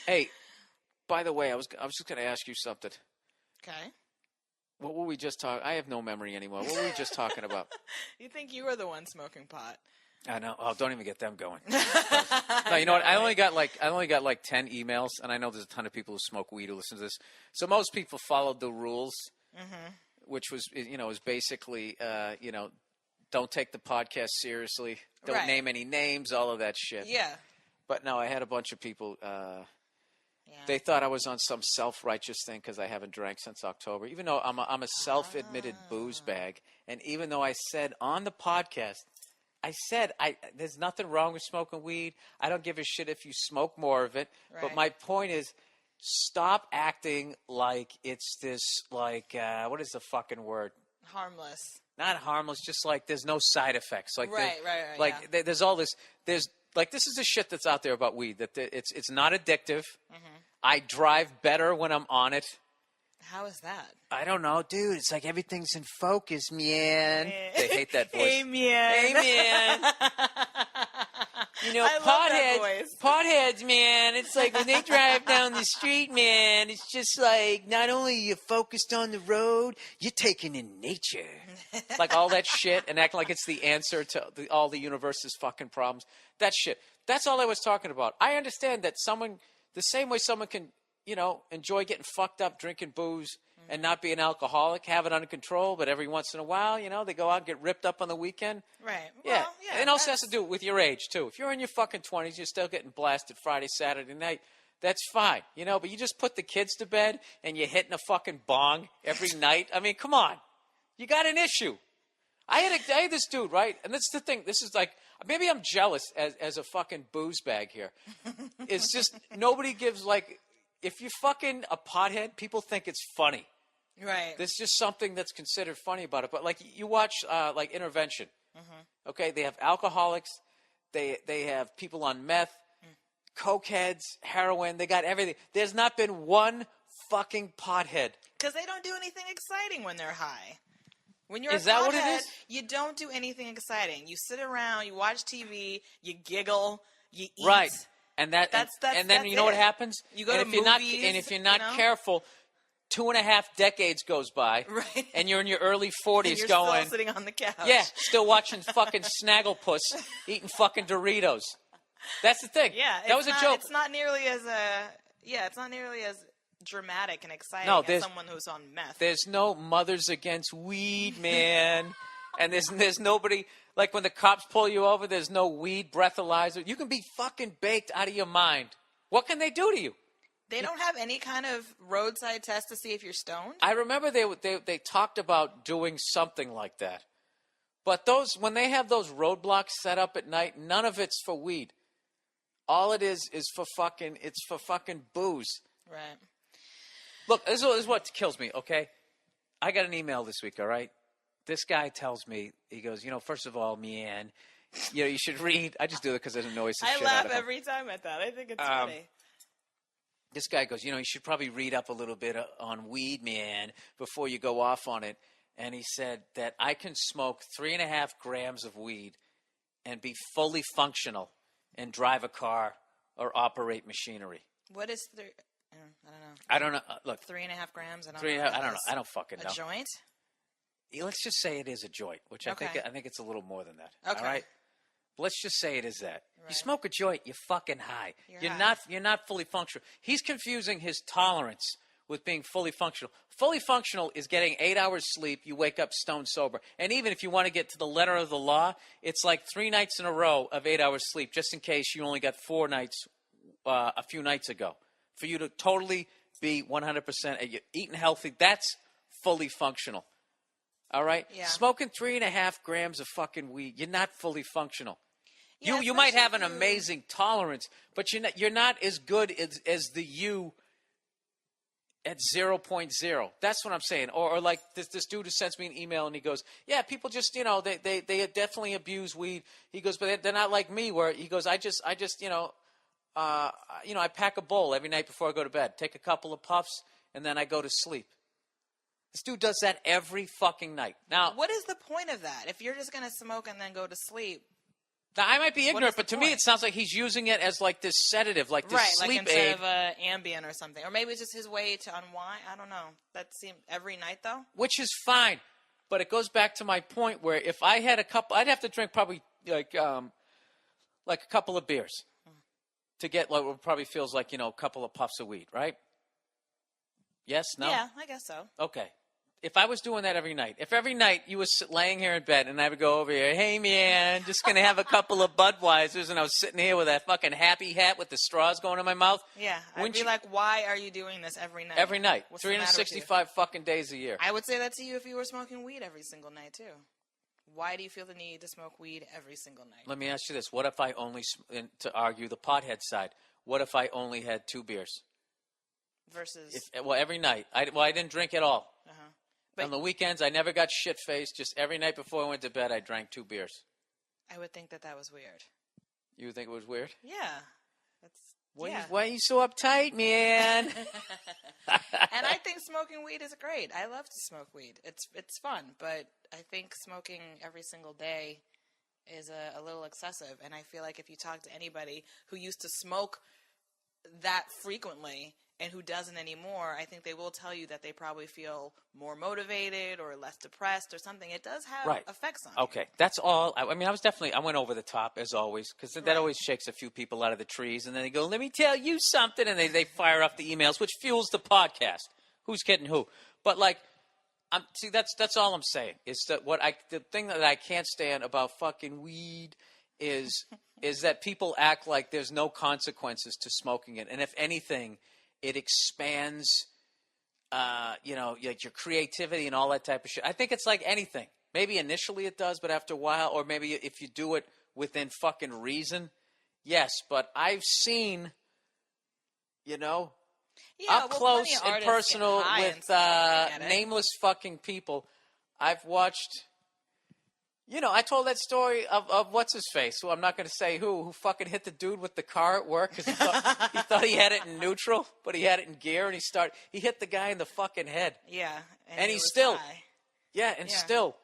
Hey, by the way, I was just going to ask you something. Okay. What were we just talking? I have no memory anymore. What were we just talking about? You think you were the one smoking pot? I know. Oh, don't even get them going. No, you know what? I only got like 10 emails, and I know there's a ton of people who smoke weed who listen to this. So most people followed the rules, which was is basically don't take the podcast seriously, don't name any names, all of that shit. Yeah. But no, I had a bunch of people. They thought I was on some self-righteous thing because I haven't drank since October, even though I'm a self-admitted booze bag. And even though I said on the podcast, there's nothing wrong with smoking weed. I don't give a shit if you smoke more of it. Right. But my point is, stop acting like it's this, like, what is the fucking word? Harmless. Not harmless, just like there's no side effects. Like right. Like there's all this, like this is the shit that's out there about weed, that it's not addictive. I drive better when I'm on it. How is that? I don't know, dude. It's like everything's in focus, man. They hate that voice. Hey, man. Hey, man. You know, potheads, man. It's like when they drive down the street, man, it's just like not only are you focused on the road, you're taking in nature. Like all that shit and acting like it's the answer to all the universe's fucking problems. That shit. That's all I was talking about. I understand that the same way someone can, enjoy getting fucked up, drinking booze, and not be an alcoholic, have it under control, but every once in a while, they go out and get ripped up on the weekend. Right. Yeah. Well, yeah. It also has to do with your age, too. If you're in your fucking 20s, you're still getting blasted Friday, Saturday night, that's fine, but you just put the kids to bed and you're hitting a fucking bong every night. I mean, come on. You got an issue. I had this dude, right? And that's the thing. This is like, maybe I'm jealous as a fucking booze bag here. It's just, nobody gives, like, if you're fucking a pothead, people think it's funny. Right. There's just something that's considered funny about it. But, like, you watch, like, Intervention. Okay? They have alcoholics. They have people on meth, cokeheads, heroin. They got everything. There's not been one fucking pothead. Because they don't do anything exciting when they're high. When you're a pothead, what it is? You don't do anything exciting. You sit around, you watch TV, you giggle, you eat. Right. And then you know what happens? You go and to if movies. And if you're not careful, 2.5 decades goes by, right? And you're in your early 40s and you're going, still sitting on the couch. Yeah, still watching fucking Snagglepuss, eating fucking Doritos. That's the thing. Yeah, that was a joke. It's not nearly as dramatic and exciting as someone who's on meth. There's no mothers against weed, man. And there's nobody, like when the cops pull you over, there's no weed breathalyzer. You can be fucking baked out of your mind. What can they do to you? They don't have any kind of roadside test to see if you're stoned? I remember they talked about doing something like that. But when they have those roadblocks set up at night, none of it's for weed. All it is for fucking booze. Right. Look, this is what kills me, okay? I got an email this week, all right? This guy tells me, he goes, first of all, man, you should read. I just do it because it annoys the shit out of him. I laugh every time at that. I think it's funny. This guy goes, you should probably read up a little bit on weed, man, before you go off on it. And he said that I can smoke 3.5 grams of weed and be fully functional and drive a car or operate machinery. What is I don't know. Look, 3.5 grams. I don't know. I don't fucking know. A joint? Let's just say it is a joint, which I think it's a little more than that. Okay. All right. Let's just say it is that. Right. You smoke a joint, you're fucking high. You're not fully functional. He's confusing his tolerance with being fully functional. Fully functional is getting 8 hours sleep. You wake up stone sober. And even if you want to get to the letter of the law, it's like 3 nights in a row of 8 hours sleep, just in case you only got 4 nights a few nights ago. For you to totally be 100%, you're eating healthy, that's fully functional. All right? Yeah. Smoking 3.5 grams of fucking weed, you're not fully functional. Yeah, you might have an amazing tolerance, but you're not as good as the you at 0.0. That's what I'm saying. Or like this dude who sends me an email and he goes, yeah, people just, they definitely abuse weed. He goes, but they're not like me where he goes, I just I pack a bowl every night before I go to bed, take a couple of puffs, and then I go to sleep. This dude does that every fucking night. Now, what is the point of that? If you're just going to smoke and then go to sleep, Now, I might be ignorant, but to me it sounds like he's using it as like this sedative, like this sleep like aid. instead of an Ambien or something. Or maybe it's just his way to unwind. I don't know. That seemed every night, though? Which is fine. But it goes back to my point where if I had a couple, I'd have to drink probably like a couple of beers to get like what probably feels like, a couple of puffs of weed, right? Yes? No? Yeah, I guess so. Okay. If I was doing that every night, if every night you was laying here in bed and I would go over here, hey, man, just going to have a couple of Budweisers, and I was sitting here with that fucking happy hat with the straws going in my mouth. Yeah. I'd be like, why are you doing this every night? Every night. What's the matter with 365 fucking days a year. I would say that to you if you were smoking weed every single night, too. Why do you feel the need to smoke weed every single night? Let me ask you this. What if I only, to argue the pothead side, what if I only had 2 beers? Versus? Every night. I didn't drink at all. Uh-huh. On the weekends, I never got shit-faced. Just every night before I went to bed, I drank 2 beers. I would think that was weird. You would think it was weird? Yeah. Why are you so uptight, man? And I think smoking weed is great. I love to smoke weed. It's fun, but I think smoking every single day is a little excessive. And I feel like if you talk to anybody who used to smoke that frequently and who doesn't anymore, I think they will tell you that they probably feel more motivated or less depressed or something. It does have effects on you. Okay, that's all. I went over the top, as always, because that always shakes a few people out of the trees, and then they go, let me tell you something, and they fire up the emails, which fuels the podcast. Who's kidding who? But, that's all I'm saying, is that the thing that I can't stand about fucking weed is that people act like there's no consequences to smoking it, and if anything, it expands, like your creativity and all that type of shit. I think it's like anything. Maybe initially it does, but after a while, or maybe if you do it within fucking reason, yes. But I've seen, up close and personal with nameless fucking people. I've watched. I told that story of what's his face, who I'm not going to say who fucking hit the dude with the car at work because he thought he had it in neutral, but he had it in gear, and he hit the guy in the fucking head. Yeah, and he's still high. Still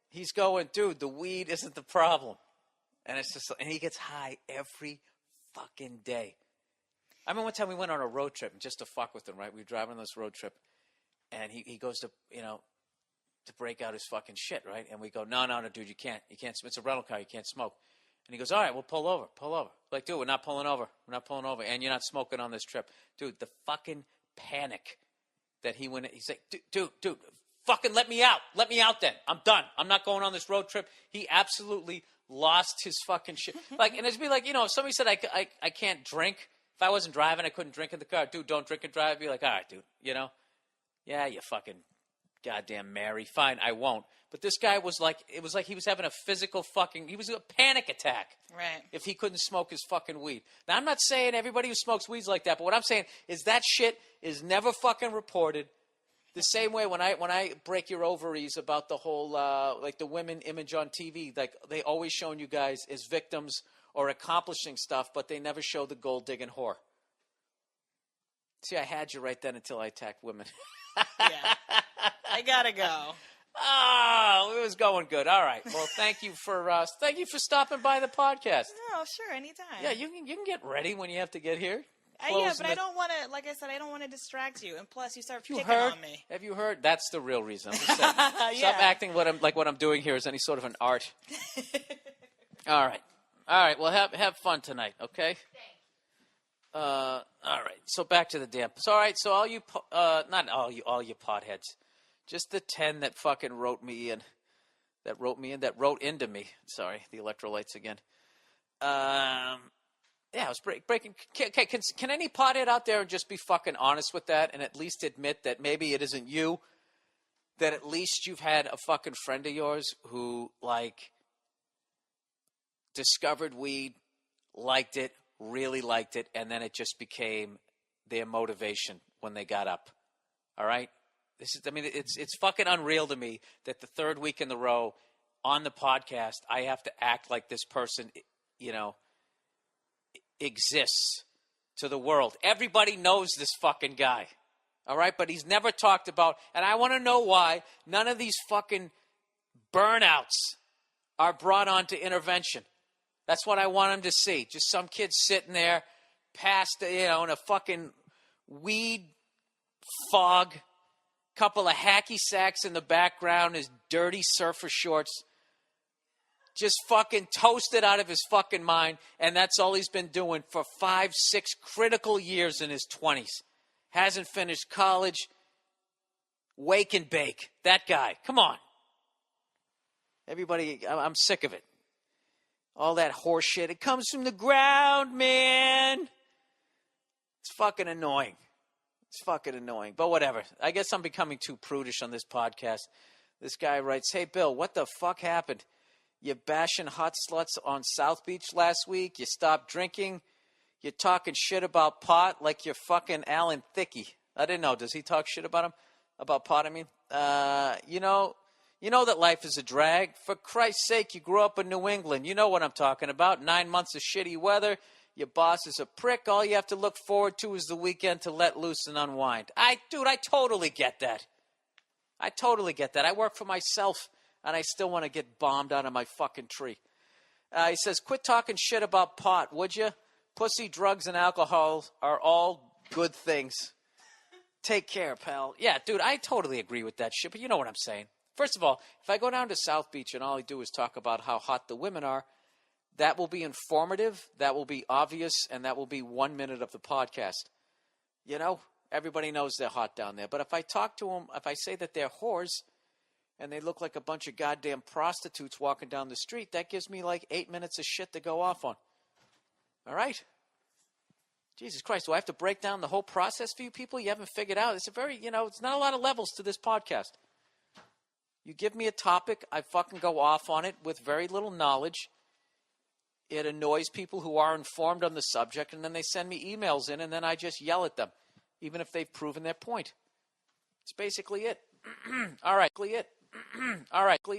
he's going, dude, the weed isn't the problem, and it's just, and he gets high every fucking day. I remember one time we went on a road trip just to fuck with him. Right, we were driving on this road trip, and he goes to to break out his fucking shit, right? And we go, no, dude, you can't. It's a rental car. You can't smoke. And he goes, all right, well, pull over. Like, dude, we're not pulling over. And you're not smoking on this trip. Dude, the fucking panic that he went, he's like, dude, fucking let me out. Let me out then. I'm done. I'm not going on this road trip. He absolutely lost his fucking shit. Like, and it'd be like, if somebody said I can't drink, if I wasn't driving, I couldn't drink in the car. Dude, don't drink and drive. I'd be like, all right, dude, yeah, you fucking goddamn Mary. Fine, I won't. But this guy was like, it was like he was having a physical he was a panic attack. Right. If he couldn't smoke his fucking weed. Now, I'm not saying everybody who smokes weed's like that, but what I'm saying is that shit is never fucking reported. The same way when I break your ovaries about the whole, like the women image on TV, like they always showing you guys as victims or accomplishing stuff, but they never show the gold digging whore. See, I had you right then until I attacked women. Yeah. I gotta go. Oh, it was going good. All right. Well, thank you for stopping by the podcast. Oh, sure, anytime. Yeah, you can get ready when you have to get here. Yeah, but I don't want to. Like I said, I don't want to distract you. And plus, you start picking on me. Have you heard? That's the real reason. I'm just saying, stop acting what I'm doing here is any sort of an art. All right. Well, have fun tonight. Okay. Thanks. All right. So back to the damn. So all right. So all you, not all you potheads, just the 10 that fucking wrote into me. Sorry, the electrolytes again. Yeah, I was breaking. Okay, can any pothead out there just be fucking honest with that and at least admit that maybe it isn't you? That at least you've had a fucking friend of yours who, like, discovered weed, liked it, really liked it, and then it just became their motivation when they got up. All right? It's fucking unreal to me that the third week in the row on the podcast, I have to act like this person, exists to the world. Everybody knows this fucking guy. All right? But he's never talked about, and I want to know why none of these fucking burnouts are brought on to intervention. That's what I want him to see. Just some kid sitting there past, in a fucking weed fog, couple of hacky sacks in the background, his dirty surfer shorts, just fucking toasted out of his fucking mind, and that's all he's been doing for 5, 6 critical years in his 20s. Hasn't finished college. Wake and bake. That guy. Come on. Everybody, I'm sick of it. All that horse shit. It comes from the ground, man. It's fucking annoying. It's fucking annoying. But whatever. I guess I'm becoming too prudish on this podcast. This guy writes, hey, Bill, what the fuck happened? You bashing hot sluts on South Beach last week? You stopped drinking? You're talking shit about pot like you're fucking Alan Thicke. I didn't know. Does he talk shit about him? About pot, I mean? You know that life is a drag. For Christ's sake, you grew up in New England. You know what I'm talking about. 9 months of shitty weather. Your boss is a prick. All you have to look forward to is the weekend to let loose and unwind. I totally get that. I totally get that. I work for myself, and I still want to get bombed out of my fucking tree. He says, quit talking shit about pot, would you? Pussy, drugs, and alcohol are all good things. Take care, pal. Yeah, dude, I totally agree with that shit, but you know what I'm saying. First of all, if I go down to South Beach and all I do is talk about how hot the women are, that will be informative, that will be obvious, and that will be 1 minute of the podcast. You know, everybody knows they're hot down there. But if I talk to them, if I say that they're whores and they look like a bunch of goddamn prostitutes walking down the street, that gives me like 8 minutes of shit to go off on. All right? Jesus Christ, do I have to break down the whole process for you people? You haven't figured out. It's a very, it's not a lot of levels to this podcast. You give me a topic, I fucking go off on it with very little knowledge. It annoys people who are informed on the subject, and then they send me emails in, and then I just yell at them, even if they've proven their point. It's basically it. All right. All right.